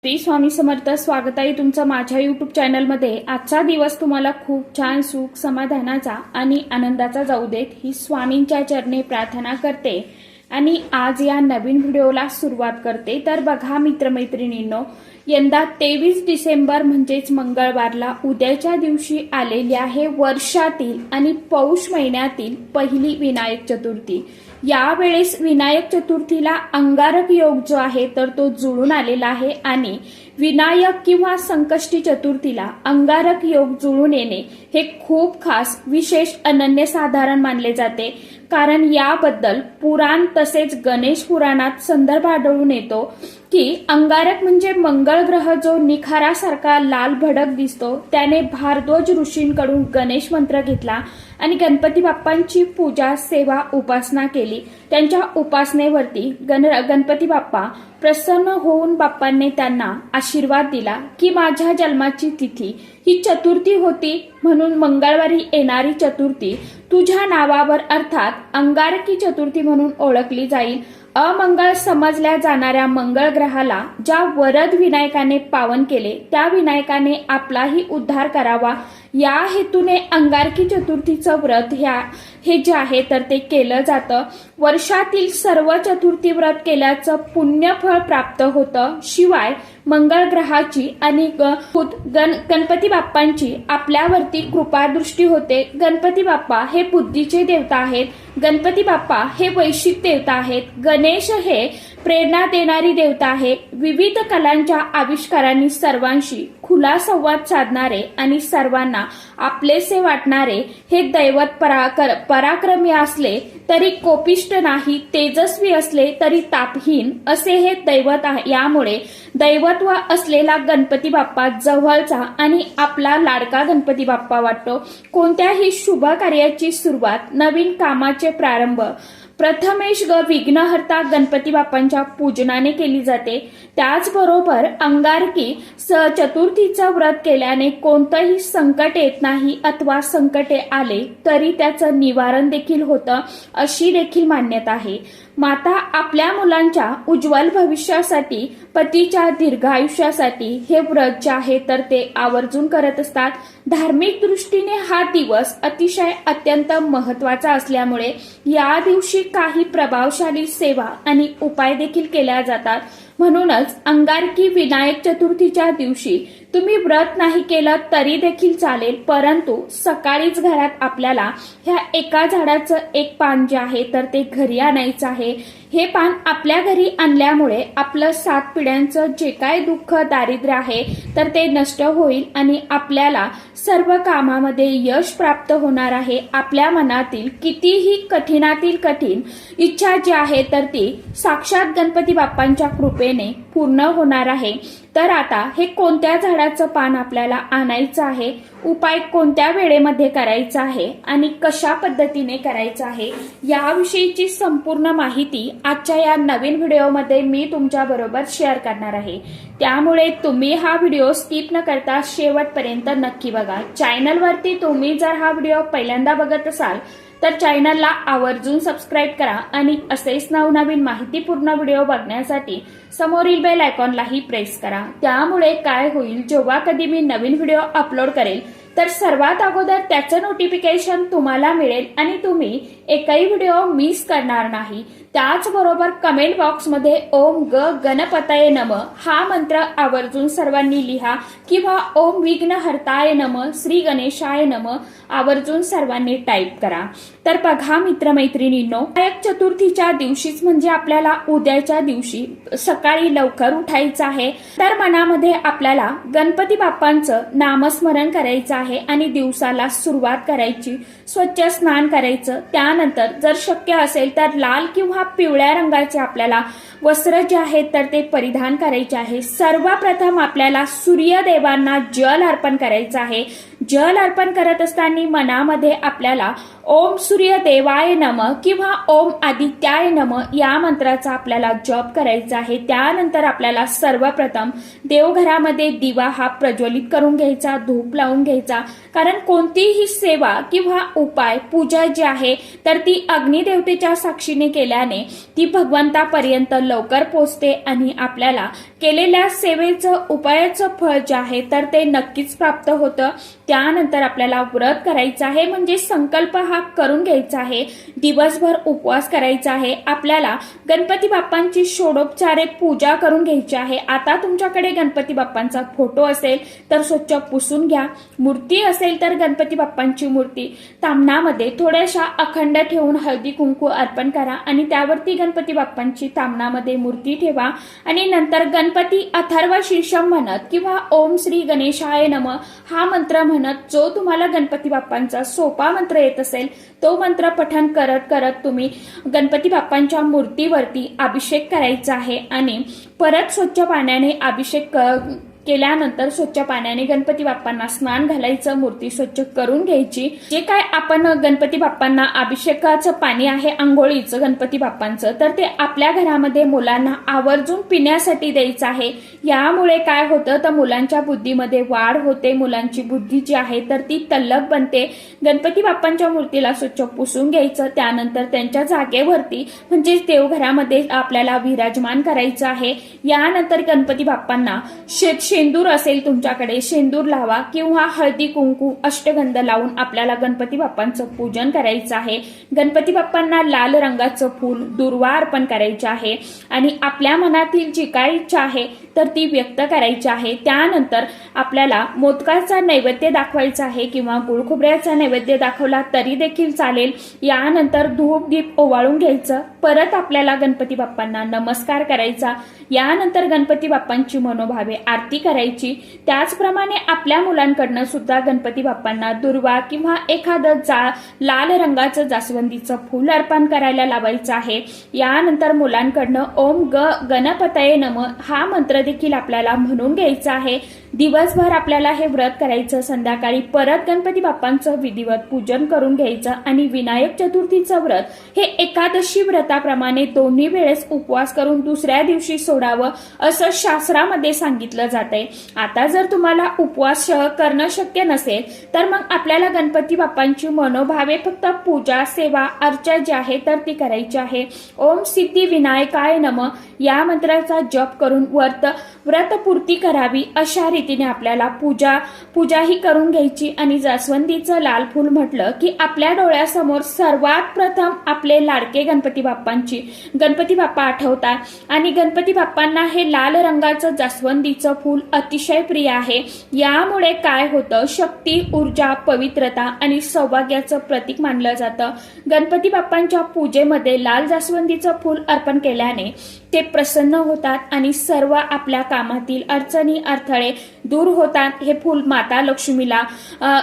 श्री स्वामी समर्थ. स्वागत आहे तुमचं माझ्या यूट्यूब चॅनलमध्ये. आजचा दिवस तुम्हाला खूप छान सुख समाधानाचा आणि आनंदाचा जाऊ देत ही स्वामींच्या चरणी प्रार्थना करते आणि आज या नवीन व्हिडिओला सुरुवात करते. तर बघा मित्रमैत्रिणींनो, यंदा 23 डिसेंबर म्हणजेच मंगळवारला उद्याच्या दिवशी आलेली आहे वर्षातील आणि पौष महिन्यातील पहिली विनायक चतुर्थी. यावेळेस विनायक चतुर्थीला अंगारक योग जो आहे तर तो जुळून आलेला आहे आणि विनायक किंवा संकष्टी चतुर्थीला अंगारक योग जुळून येणे हे खूप खास, विशेष, अनन्यसाधारण मानले जाते. कारण याबद्दल पुराण तसेच गणेश पुराणात संदर्भ आढळून येतो की अंगारक म्हणजे मंगळ ग्रह जो निखारासारखा लाल भडक दिसतो, त्याने भारद्वाज ऋषींकडून गणेश मंत्र घेतला आणि गणपती बाप्पांची पूजा, सेवा, उपासना केली. त्यांच्या उपासनेवरती गणपती बाप्पा प्रसन्न होऊन बाप्पांनी त्यांना आशीर्वाद दिला की माझ्या जन्माची तिथी ही चतुर्थी होती, म्हणून मंगळवारी येणारी चतुर्थी तुझ्या नावावर अर्थात अंगारकी चतुर्थी म्हणून ओळखली जाईल. अमंगळ समजल्या जाणाऱ्या मंगळ ग्रहाला ज्या वरद विनायकाने पावन केले त्या विनायकाने आपलाही उद्धार करावा या हेतूने अंगारकी चतुर्थीचं व्रत हे जे आहे तर ते केलं जातं. वर्षातील सर्व चतुर्थी व्रत केल्याचं पुण्यफळ प्राप्त होतं. शिवाय मंगळ ग्रहाची आणि गणपती बाप्पांची आपल्यावरती कृपादृष्टी होते. गणपती बाप्पा हे बुद्धीचे देवता आहेत. गणपती बाप्पा हे वैश्विक देवता आहेत. गणेश हे प्रेरणा देणारी देवता आहे. विविध कलांच्या आविष्कारांनी सर्वांशी खुला संवाद साधणारे आणि सर्वांना आपलेसे वाटणारे हे दैवत पराक्रमी असले तरी कोपिष्ट नाही, तेजस्वी असले तरी तापहीन असे हे दैवत आहे. यामुळे दैवत्व असलेला गणपती बाप्पा जवळचा आणि आपला लाडका गणपती बाप्पा वाटतो. कोणत्याही शुभ कार्याची सुरुवात, नवीन कामाचे प्रारंभ प्रथमेश विघ्नहर्ता गणपती बाप्पांच्या पूजनाने केली जाते. त्याचबरोबर अंगारकी चतुर्थीचं व्रत केल्याने कोणतंही संकट येत नाही अथवा संकटे आले तरी त्याचं निवारण देखील होतं, अशी देखील मान्यता आहे. माता आपल्या मुलांच्या उज्ज्वल भविष्यासाठी, पतीच्या दीर्घायुष्यासाठी हे व्रत जे आहे तर ते आवर्जून करत असतात. धार्मिक दृष्टीने हा दिवस अतिशय अत्यंत महत्वाचा असल्यामुळे या दिवशी काही प्रभावशाली सेवा आणि उपाय देखील केल्या जातात. म्हणूनच अंगारकी विनायक चतुर्थीच्या दिवशी तुम्ही व्रत नाही केलं तरी देखील चालेल, परंतु सकाळीच घरात आपल्याला ह्या एका झाडाचं एक पान जे आहे तर ते घरी आणायचं आहे. हे पान आपल्या घरी आणल्यामुळे आपलं 7 पिढ्यांचं जे काय दुःख, दारिद्र्य आहे तर ते नष्ट होईल आणि आपल्याला सर्व कामामध्ये यश प्राप्त होणार आहे. आपल्या मनातील कितीही कठीणातील कठीण इच्छा जी आहे तर ती साक्षात गणपती बाप्पांच्या कृपेने पूर्ण होणार आहे. तर आता हे कोणत्या झाडाचं पान आपल्याला आणायचं आहे, उपाय कोणत्या वेळेमध्ये करायचा आहे आणि कशा पद्धतीने करायचं आहे याविषयीची संपूर्ण माहिती आजच्या या नवीन व्हिडिओमध्ये मी तुमच्या बरोबर शेअर करणार आहे. त्यामुळे तुम्ही हा व्हिडिओ स्किप न करता शेवटपर्यंत नक्की बघा. चॅनलवरती तुम्ही जर हा व्हिडिओ पहिल्यांदा बघत असाल तर चॅनलला आवर्जून सबस्क्राईब करा आणि असेच नवनवीन माहितीपूर्ण व्हिडिओ बघण्यासाठी समोरील बेल आयकॉनलाही प्रेस करा. त्यामुळे काय होईल, जेव्हा कधी मी नवीन व्हिडिओ अपलोड करेल तर सर्वात अगोदर त्याचं नोटिफिकेशन तुम्हाला मिळेल आणि तुम्ही एकही व्हिडिओ मिस करणार नाही. त्याचबरोबर कमेंट बॉक्समध्ये ओम गणपतये नमः हा मंत्र आवर्जून सर्वांनी लिहा किंवा ओम विघ्नहर्ताय नमः, श्री गणेशाय नमः आवर्जून सर्वांनी टाईप करा. तर बघा मित्रमैत्रिणींनो, विनायक चतुर्थीच्या दिवशीच म्हणजे आपल्याला उद्याच्या दिवशी सकाळी लवकर उठायचं आहे. तर मनामध्ये आपल्याला गणपती बाप्पांचं नामस्मरण करायचं आहे आणि दिवसाला सुरुवात करायची. स्वच्छ स्नान करायचं. त्यानंतर जर शक्य असेल तर लाल किंवा पिवळ्या रंगाचे आपल्याला वस्त्र जे आहेत तर ते परिधान करायचे आहे. सर्वप्रथम आपल्याला सूर्यदेवांना जल अर्पण करायचं आहे. जल अर्पण करत असताना मनामध्ये आपल्याला ओम सूर्य देवाय नमः किंवा ओम आदित्याय नमः या मंत्राचा आपल्याला जप करायचा आहे। त्यानंतर आपल्याला सर्वप्रथम देवघरामध्ये दिवा हा प्रज्वलित करून घ्यायचा, धूप लावून घ्यायचा। कारण कोणतीही सेवा किंवा उपाय पूजा जी आहे तर ती अग्निदेवतेच्या साक्षीने केल्याने ती भगवंतापर्यंत लवकर पोहोचते आणि आपल्याला केलेल्या सेवेचं उपायाचं फळ जे आहे तर ते नक्कीच प्राप्त होतं। त्यानंतर आपल्याला व्रत करायचं आहे, म्हणजे संकल्प हा करून घ्यायचा आहे। दिवसभर उपवास करायचा आहे। आपल्याला गणपती बाप्पांची षोडोपचारे पूजा करून घ्यायची आहे। आता तुमच्याकडे गणपती बाप्पांचा फोटो असेल तर स्वच्छ पुसून घ्या। मूर्ती असेल तर गणपती बाप्पांची मूर्ती तामणामध्ये थोड्याशा अखंड ठेवून हळदी कुंकू अर्पण करा आणि त्यावरती गणपती बाप्पांची तामणामध्ये मूर्ती ठेवा आणि नंतर गणपती अथर्व शीर्षम म्हणत किंवा ओम श्री गणेशाय नमः हा मंत्र म्हणत जो तुम्हाला गणपती बाप्पांचा सोपा मंत्र येत असेल तो मंत्र पठण करत करत तुम्ही गणपती बाप्पांच्या मूर्तीवरती अभिषेक करायचा आहे आणि परत स्वच्छ पाण्याने अभिषेक केल्यानंतर स्वच्छ पाण्याने गणपती बाप्पांना स्नान घालायचं, मूर्ती स्वच्छ करून घ्यायची। जे काय आपण गणपती बाप्पांना अभिषेकाचं पाणी आहे आंघोळीचं गणपती बाप्पांचं तर ते आपल्या घरामध्ये मुलांना आवर्जून पिण्यासाठी द्यायचं आहे। यामुळे काय होतं तर मुलांच्या बुद्धीमध्ये वाढ होते, मुलांची बुद्धी जी आहे तर ती तल्लख बनते। गणपती बाप्पांच्या मूर्तीला स्वच्छ पुसून घ्यायचं, त्यानंतर त्यांच्या जागेवरती म्हणजे देवघरामध्ये आपल्याला विराजमान करायचं आहे। यानंतर गणपती बाप्पांना शेंदूर असेल तुमच्याकडे शेंदूर लावा किंवा हळदी कुंकू अष्टगंध लावून आपल्याला गणपती बाप्पांचं पूजन करायचं आहे। गणपती बाप्पांना लाल रंगाचं फूल दुर्वा अर्पण करायचे आहे आणि आपल्या मनातील जी काही इच्छा आहे तर ती व्यक्त करायची आहे। त्यानंतर आपल्याला मोदकाचा नैवेद्य दाखवायचा आहे किंवा गुळ खोबऱ्याचा नैवेद्य दाखवला तरी देखील चालेल। यानंतर धूप दीप ओवाळून घ्यायचं, परत आपल्याला गणपती बाप्पांना नमस्कार करायचा। यानंतर गणपती बाप्पांची मनोभावे आरती करायची। त्याचप्रमाणे आपल्या मुलांकडनं सुद्धा गणपती बाप्पांना दुर्वा किंवा एखादं लाल रंगाचं जास्वंदीचं फूल अर्पण करायला लावायचं आहे। यानंतर मुलांकडनं ओम गणपतये नमः हा मंत्र देखील आपल्याला म्हणून घ्यायचा आहे। दिवसभर आपल्याला हे व्रत करायचं, संध्याकाळी परत गणपती बाप्पांचं विधिवत पूजन करून घ्यायचं आणि विनायक चतुर्थीचं व्रत हे एकादशी व्रताप्रमाणे दोन्ही वेळेस उपवास करून दुसऱ्या दिवशी सोडावं असं शास्त्रामध्ये सांगितलं जातंय। आता जर तुम्हाला उपवास करणं शक्य नसेल तर मग आपल्याला गणपती बाप्पांची मनोभावे फक्त पूजा सेवा अर्चा जी आहे तर ती करायची आहे। ओम सिद्धी विनायकाय नमः या मंत्राचा जप करून व्रतपूर्ती करावी। अशा रीतीने आपल्याला पूजा ही करून घ्यायची आणि जास्वंदीचं लाल फूल म्हटलं की आपल्या डोळ्यासमोर सर्वात प्रथम आपले लाडके गणपती बाप्पा आठवतात आणि गणपती बाप्पांना हे लाल रंगाचं जास्वंदीचं फूल अतिशय प्रिय आहे। यामुळे काय होतं शक्ती ऊर्जा पवित्रता आणि सौभाग्याचं प्रतीक मानलं जातं। गणपती बाप्पांच्या पूजेमध्ये लाल जास्वंदीचं फूल अर्पण केल्याने ते प्रसन्न होतात आणि सर्व आपल्या कामातील अडचणी अडथळे दूर होतात। हे फूल माता लक्ष्मीला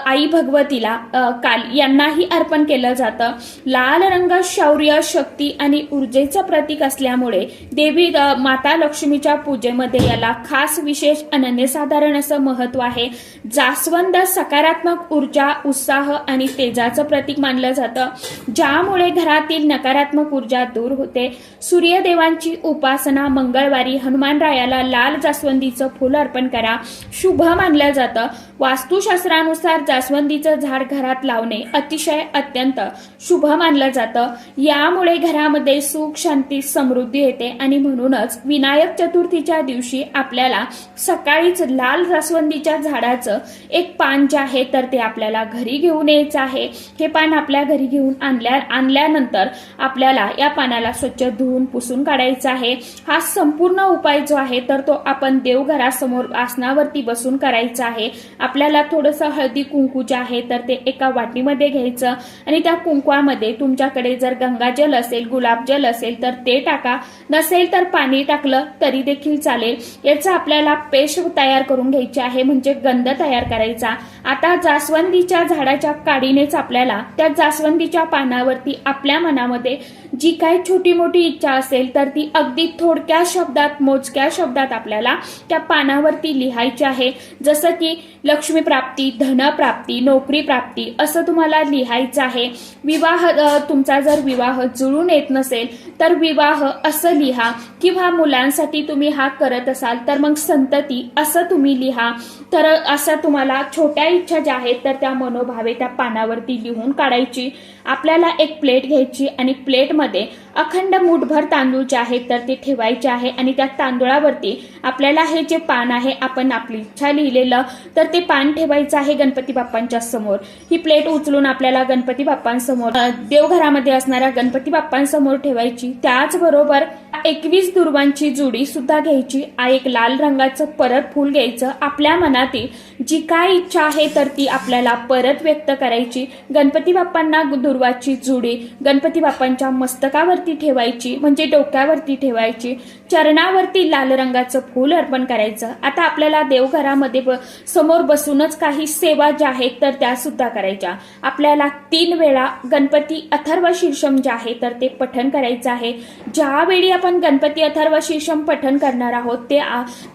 आई भगवतीला काली यांनाही अर्पण केलं जातं। लाल रंग शौर्य शक्ती आणि ऊर्जेचं प्रतीक असल्यामुळे देवी माता लक्ष्मीच्या पूजेमध्ये याला खास विशेष अनन्यसाधारण असं महत्व आहे। जास्वंद सकारात्मक ऊर्जा उत्साह आणि तेजाचं प्रतीक मानलं जातं, ज्यामुळे घरातील नकारात्मक ऊर्जा दूर होते। सूर्यदेवांची उपासना मंगळवारी हनुमानरायाला लाल जास्वंदीचं फूल अर्पण करा, शुभ मानलं जातं। वास्तुशास्त्रानुसार जास्वंदीचं झाड घरात लावणे अतिशय अत्यंत शुभ मानलं जातं। यामुळे घरामध्ये सुख शांती समृद्धी येते आणि म्हणूनच विनायक चतुर्थीच्या दिवशी आपल्याला सकाळीच लाल जास्वंदीच्या झाडाचं एक पान जे आहे तर ते आपल्याला घरी घेऊन यायचं आहे। हे पान आपल्या घरी घेऊन आणल्यानंतर आपल्याला या पानाला स्वच्छ धुवून पुसून काढायचं आहे। हा संपूर्ण उपाय जो आहे तर तो आपण देवघरासमोर आसनावरती बसून करायचा आहे। आपल्याला थोडंसं हळदी कुंकू जे आहे तर ते एका वाटीमध्ये घ्यायचं आणि त्या कुंकवामध्ये तुमच्याकडे जर गंगाजल असेल गुलाबजल असेल तर ते टाका, नसेल तर पाणी टाकलं तरी देखील चालेल। याचा आपल्याला पेस्ट तयार करून घ्यायची आहे, म्हणजे गंध तयार करायचा। आता जास्वंदीच्या झाडाच्या काडीनेच आपल्याला त्या जास्वंदीच्या पानावरती आपल्या मनामध्ये जी काही छोटी मोठी इच्छा असेल तर ती अगदी थोडक्या शब्दात, मोजक्या शब्दात आपल्याला त्या पानावरती लिहायची आहे। जसं की लक्ष्मी प्राप्ती, धन प्राप्ती, नोकरी प्राप्ती असं तुम्हाला लिहायचं आहे। विवाह, तुमचा जर विवाह जुळून येत नसेल तर विवाह असं लिहा, किंवा मुलांसाठी तुम्ही हा करत असाल तर मग संतती असं तुम्ही लिहा। तर असं तुम्हाला छोट्या इच्छा ज्या आहेत तर त्या मनोभावे त्या पानावरती लिहून काढायची। आपल्याला एक प्लेट घ्यायची आणि प्लेटमध्ये अखंड मूठभर तांदूळ जे आहेत तर ते ठेवायचे आहे, आणि त्या तांदूळावरती आपल्याला हे जे पान आहे, आपण आपली इच्छा लिहिलेलं तर ते पान ठेवायचं आहे गणपती बाप्पांच्या समोर। ही प्लेट उचलून आपल्याला गणपती बाप्पांसमोर, देवघरामध्ये असणाऱ्या गणपती बाप्पांसमोर ठेवायची। त्याचबरोबर 21 दुर्वांची जुडी सुद्धा घ्यायची। एक लाल रंगाचं परत फूल घ्यायचं। आपल्या मनातील जी काय इच्छा आहे तर ती आपल्याला परत व्यक्त करायची। गणपती बाप्पांना दुर्वाची जुडी गणपती बाप्पांच्या मस्तकावरती ठेवायची, म्हणजे डोक्यावरती ठेवायची। चरणावरती लाल रंगाचं फूल अर्पण करायचं। आता आपल्याला देवघरामध्ये समोर बसूनच काही सेवा ज्या आहेत तर त्या सुद्धा करायच्या। आपल्याला 3 वेळा गणपती अथर्व शीर्षम जे आहे तर ते पठण करायचं आहे। ज्यावेळी आपण गणपती अथर्व शीर्षम पठण करणार आहोत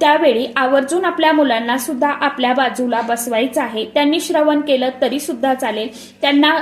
त्यावेळी आवर्जून आपल्या मुलांना सुद्धा आपल्या बाजूला बसवायचं आहे। त्यांनी श्रवण केलं तरी सुद्धा चालेल, त्यांना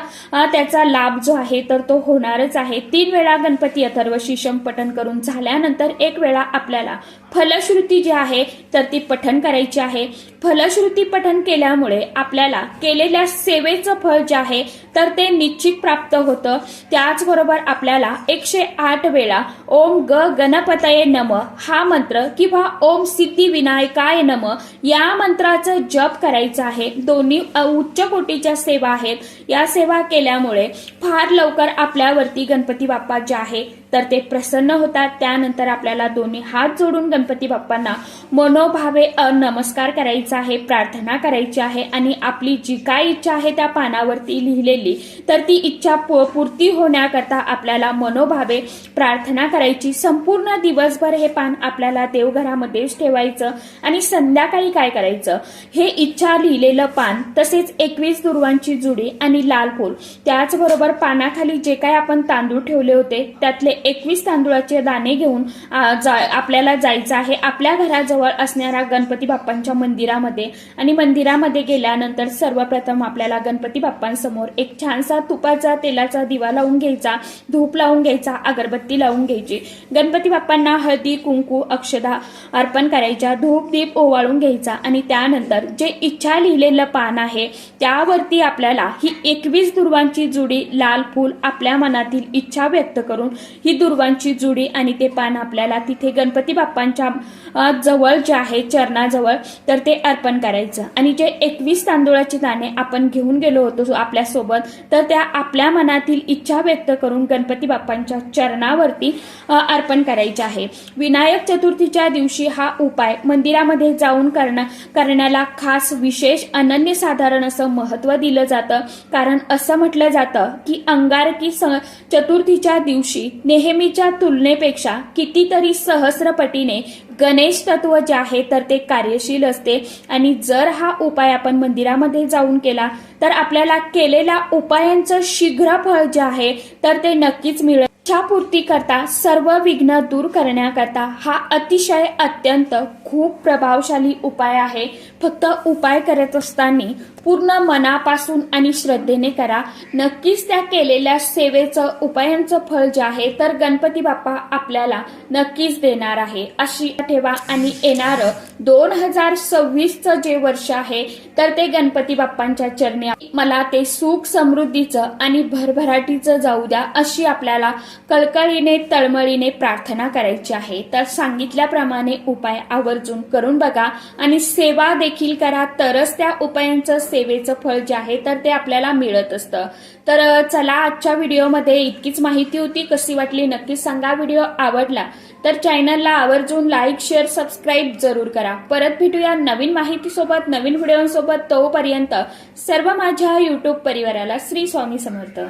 त्याचा लाभ जो आहे तर तो होणारच आहे। 3 वेळा गणपती अथर्व शीर्षम पठण करून झाल्यानंतर 1 वेळा आपल्याला फलश्रुती जी आहे तर ती पठण करायची आहे। फलश्रुती पठण केल्यामुळे आपल्याला केलेल्या सेवेचं फळ जे आहे तर ते निश्चित प्राप्त होतं। त्याचबरोबर आपल्याला 108 वेळा ओम गणपतये नमः हा मंत्र किंवा ओम सिद्धिविनायकाय नमः या मंत्राचं जप करायचं आहे। दोन्ही उच्च कोटीच्या सेवा आहेत। या सेवा केल्यामुळे फार लवकर आपल्यावरती गणपती बाप्पा जे आहे तर ते प्रसन्न होतात। त्यानंतर आपल्याला दोन्ही हात जोडून गणपती बाप्पांना मनोभावे नमस्कार करायचा आहे, प्रार्थना करायची आहे, आणि आपली जी काय इच्छा आहे त्या पानावरती लिहिलेली तर ती इच्छा पूर्ती होण्याकरता आपल्याला मनोभावे प्रार्थना करायची। संपूर्ण दिवसभर हे पान आपल्याला देवघरामध्येच ठेवायचं, आणि संध्याकाळी काय करायचं, हे इच्छा लिहिलेलं पान तसेच 21 दुर्वांची जुडी आणि लाल फूल, त्याचबरोबर पानाखाली जे काय आपण तांदूळ ठेवले होते त्यातले 21 तांदूळाचे दाणे घेऊन आपल्याला जायचं आहे आपल्या घराजवळ असणाऱ्या गणपती बाप्पांच्या मंदिरामध्ये। आणि मंदिरामध्ये गेल्यानंतर सर्वप्रथम आपल्याला गणपती बाप्पांसमोर एक छानसा तुपाचा तेलाचा दिवा लावून घ्यायचा, धूप लावून घ्यायचा, अगरबत्ती लावून घ्यायची। गणपती बाप्पांना हळदी कुंकू अक्षदा अर्पण करायच्या, धूप दीप ओवाळून घ्यायचा, आणि त्यानंतर जे इच्छा लिहिलेलं पान आहे त्यावरती आपल्याला ही 21 दुर्वांची जुडी लाल फूल आपल्या मनातील इच्छा व्यक्त करून ही दुर्वांची जुडी आणि ते पान आपल्याला तिथे गणपती बाप्पांच्या जवळ जे आहे चरणाजवळ तर ते अर्पण करायचं। आणि जे 21 तांदूळाचे दाणे आपण घेऊन गेलो होतो आपल्या सोबत तर त्या आपल्या मनातील इच्छा व्यक्त करून गणपती बाप्पांच्या चरणावरती अर्पण करायचे आहे। विनायक चतुर्थीच्या दिवशी हा उपाय मंदिरामध्ये जाऊन करण्याला खास विशेष अनन्यसाधारण असं महत्त्व दिलं जातं। कारण असं म्हटलं जातं की अंगारकी चतुर्थीच्या दिवशी नेहमीच्या तुलनेपेक्षा कितीतरी सहस्रपटीने गणेश तत्व जे आहे तर ते कार्यशील असते, आणि जर हा उपाय आपण मंदिरामध्ये जाऊन केला तर आपल्याला केलेल्या उपायांचं शीघ्र फळ जे आहे तर ते नक्कीच मिळेल। इच्छापूर्ती करता, सर्व विघ्न दूर करण्याकरता हा अतिशय अत्यंत खूप प्रभावशाली उपाय आहे। फक्त उपाय करत असताना पूर्ण मनापासून आणि श्रद्धेने करा। नक्कीच त्या केलेल्या सेवेचं उपायांचं फळ जे आहे तर गणपती बाप्पा आपल्याला नक्कीच देणार आहे अशी ठेवा। आणि येणारं 2026चं जे वर्ष आहे तर ते गणपती बाप्पांच्या चरणी मला ते सुख समृद्धीचं आणि भरभराटीचं जाऊ द्या अशी आपल्याला कळकळीने तळमळीने प्रार्थना करायची आहे। तर सांगितल्याप्रमाणे उपाय आवर्जून करून बघा आणि सेवा देखील करा, तरच त्या उपायांचं सेवेचं फळ जे आहे तर ते आपल्याला मिळत असतं। तर चला, आजच्या व्हिडिओमध्ये इतकीच माहिती होती। कशी वाटली नक्कीच सांगा। व्हिडिओ आवडला तर चॅनलला आवर्जून लाईक शेअर सबस्क्राईब जरूर करा। परत भेटूया नवीन माहितीसोबत, नवीन व्हिडिओसोबत। तोपर्यंत सर्व माझ्या YouTube परिवाराला श्री स्वामी समर्थ।